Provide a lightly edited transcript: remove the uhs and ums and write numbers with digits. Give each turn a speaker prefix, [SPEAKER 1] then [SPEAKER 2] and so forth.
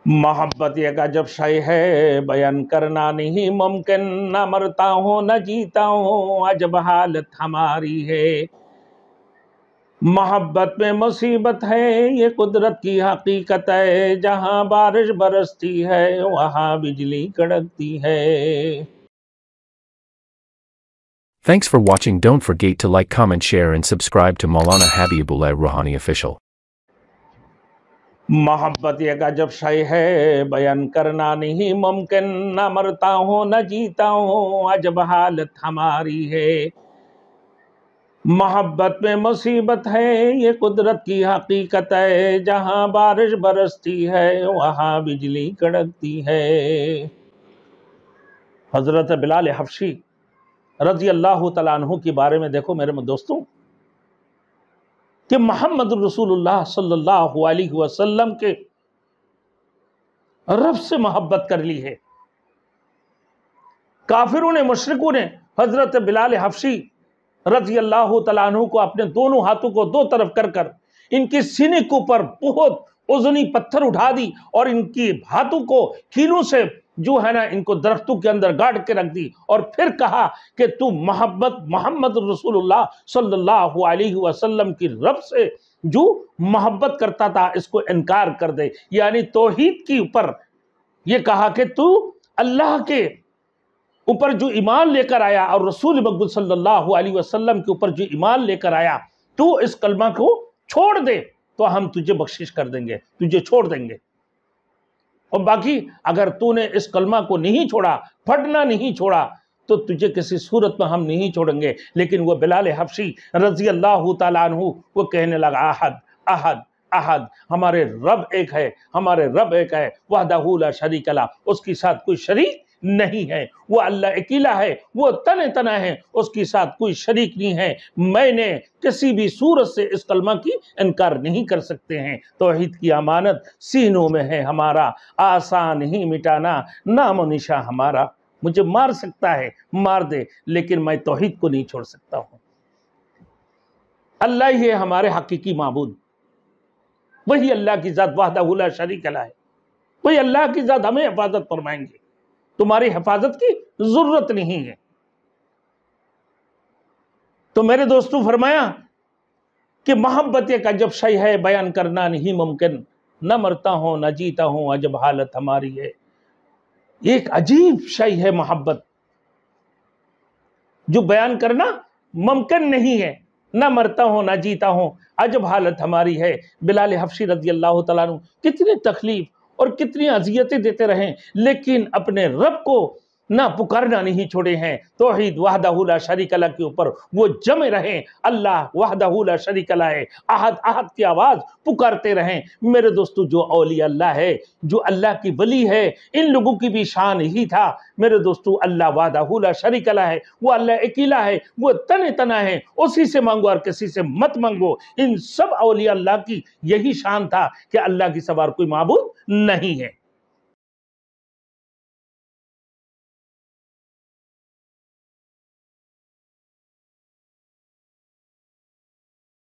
[SPEAKER 1] मोहब्बत एक अजब शय है, बयान करना नहीं मुमकिन, न मरता हूँ न जीता हूँ, अजब हालत हमारी है। मोहब्बत में मुसीबत है, ये कुदरत की हकीकत है, जहाँ बारिश बरसती है वहाँ बिजली कड़कती है।
[SPEAKER 2] Thanks for watching. Don't forget to like, comment, share and subscribe to Maulana Habibullah Rouhani Official.
[SPEAKER 1] मोहब्बत एक अजब शय है, बयान करना नहीं मुमकिन, न मरता हूँ न जीता हूँ, अजब हालत हमारी है। मोहब्बत में मुसीबत है, ये कुदरत की हकीकत है, जहाँ बारिश बरसती है वहाँ बिजली कड़कती है। हजरत बिलाल हबशी रजी अल्लाह तआला अन्हु के बारे में देखो मेरे दोस्तों कि मोहम्मद रसूलुल्लाह सल्लल्लाहु अलैहि वसल्लम के रब से मोहब्बत कर ली है। काफिरों ने, मुशरिकों ने हजरत बिलाल हबशी रजी अल्लाह तआला अन्हु को अपने दोनों हाथों को दो तरफ कर कर इनके सीने के ऊपर बहुत उजनी पत्थर उठा दी और इनकी हाथों को कीलों से जो है ना इनको दरख्तों के अंदर गाड़ के रख दी और फिर कहा कि तू मोहम्मद रसूलुल्लाह सल्लल्लाहु अलैहि वसल्लम की रब से जो मोहब्बत करता था इसको इनकार कर दे। यानी तौहीद के ऊपर ये कहा कि तू अल्लाह के ऊपर जो ईमान लेकर आया और रसूल मकबूल सल्लल्लाहु अलैहि वसल्लम के ऊपर जो ईमान लेकर आया, तू इस कलमा को छोड़ दे तो हम तुझे बख्शिश कर देंगे, तुझे छोड़ देंगे। और बाकी अगर तूने इस कलमा को नहीं छोड़ा, पढ़ना नहीं छोड़ा, तो तुझे किसी सूरत में हम नहीं छोड़ेंगे। लेकिन वो बिलाल हबशी रजी अल्लाह तआला अन्हु वो कहने लगा, अहद अहद अहद, हमारे रब एक है, हमारे रब एक है, वहदहू ला शरीक ला, उसके साथ कोई शरीक नहीं है, वो अल्लाह अकेला है, वो तने तना है, उसके साथ कोई शरीक नहीं है। मैंने किसी भी सूरत से इस कलमा की इनकार नहीं कर सकते हैं। तौहीद की अमानत सीनों में है हमारा, आसान ही मिटाना नाम निशा हमारा। मुझे मार सकता है, मार दे, लेकिन मैं तौहीद को नहीं छोड़ सकता हूँ। अल्लाह ही है हमारे हकीकी माबूद, वही अल्लाह की ज़ात वहदहू ला शरीक ला है, वही अल्लाह की ज़ात हमें हिफाजत फरमाएंगे, तुम्हारी हिफाजत की जरूरत नहीं है। तो मेरे दोस्तों फरमाया कि मोहब्बत एक अजब शय है, बयान करना नहीं मुमकिन, न मरता हूं न जीता हूं, अजब हालत हमारी है। एक अजीब शय है मोहब्बत, जो बयान करना मुमकिन नहीं है, न मरता हूं न जीता हूं, अजब हालत हमारी है। बिलाल हबशी रज़ी अल्लाह तआला अन्हु कितनी तकलीफ और कितनी अजियतें देते रहे, लेकिन अपने रब को ना पुकारना नहीं छोड़े हैं। तौहीद वहदहू ला शरीक ला के ऊपर वो जमे रहें। अल्लाह वहदहू ला शरीक ला है, अहद अहद की आवाज़ पुकारते रहें। मेरे दोस्तों, जो औलिया अल्लाह है, जो अल्लाह की वली है, इन लोगों की भी शान ही था। मेरे दोस्तों, अल्लाह वहदहू ला शरीक ला है, वो अल्लाह अकेला है, वो तने तना है, उसी से मांगो और किसी से मत मांगो। इन सब औलिया अल्लाह की यही शान था कि अल्लाह की सवार कोई माबूद नहीं है।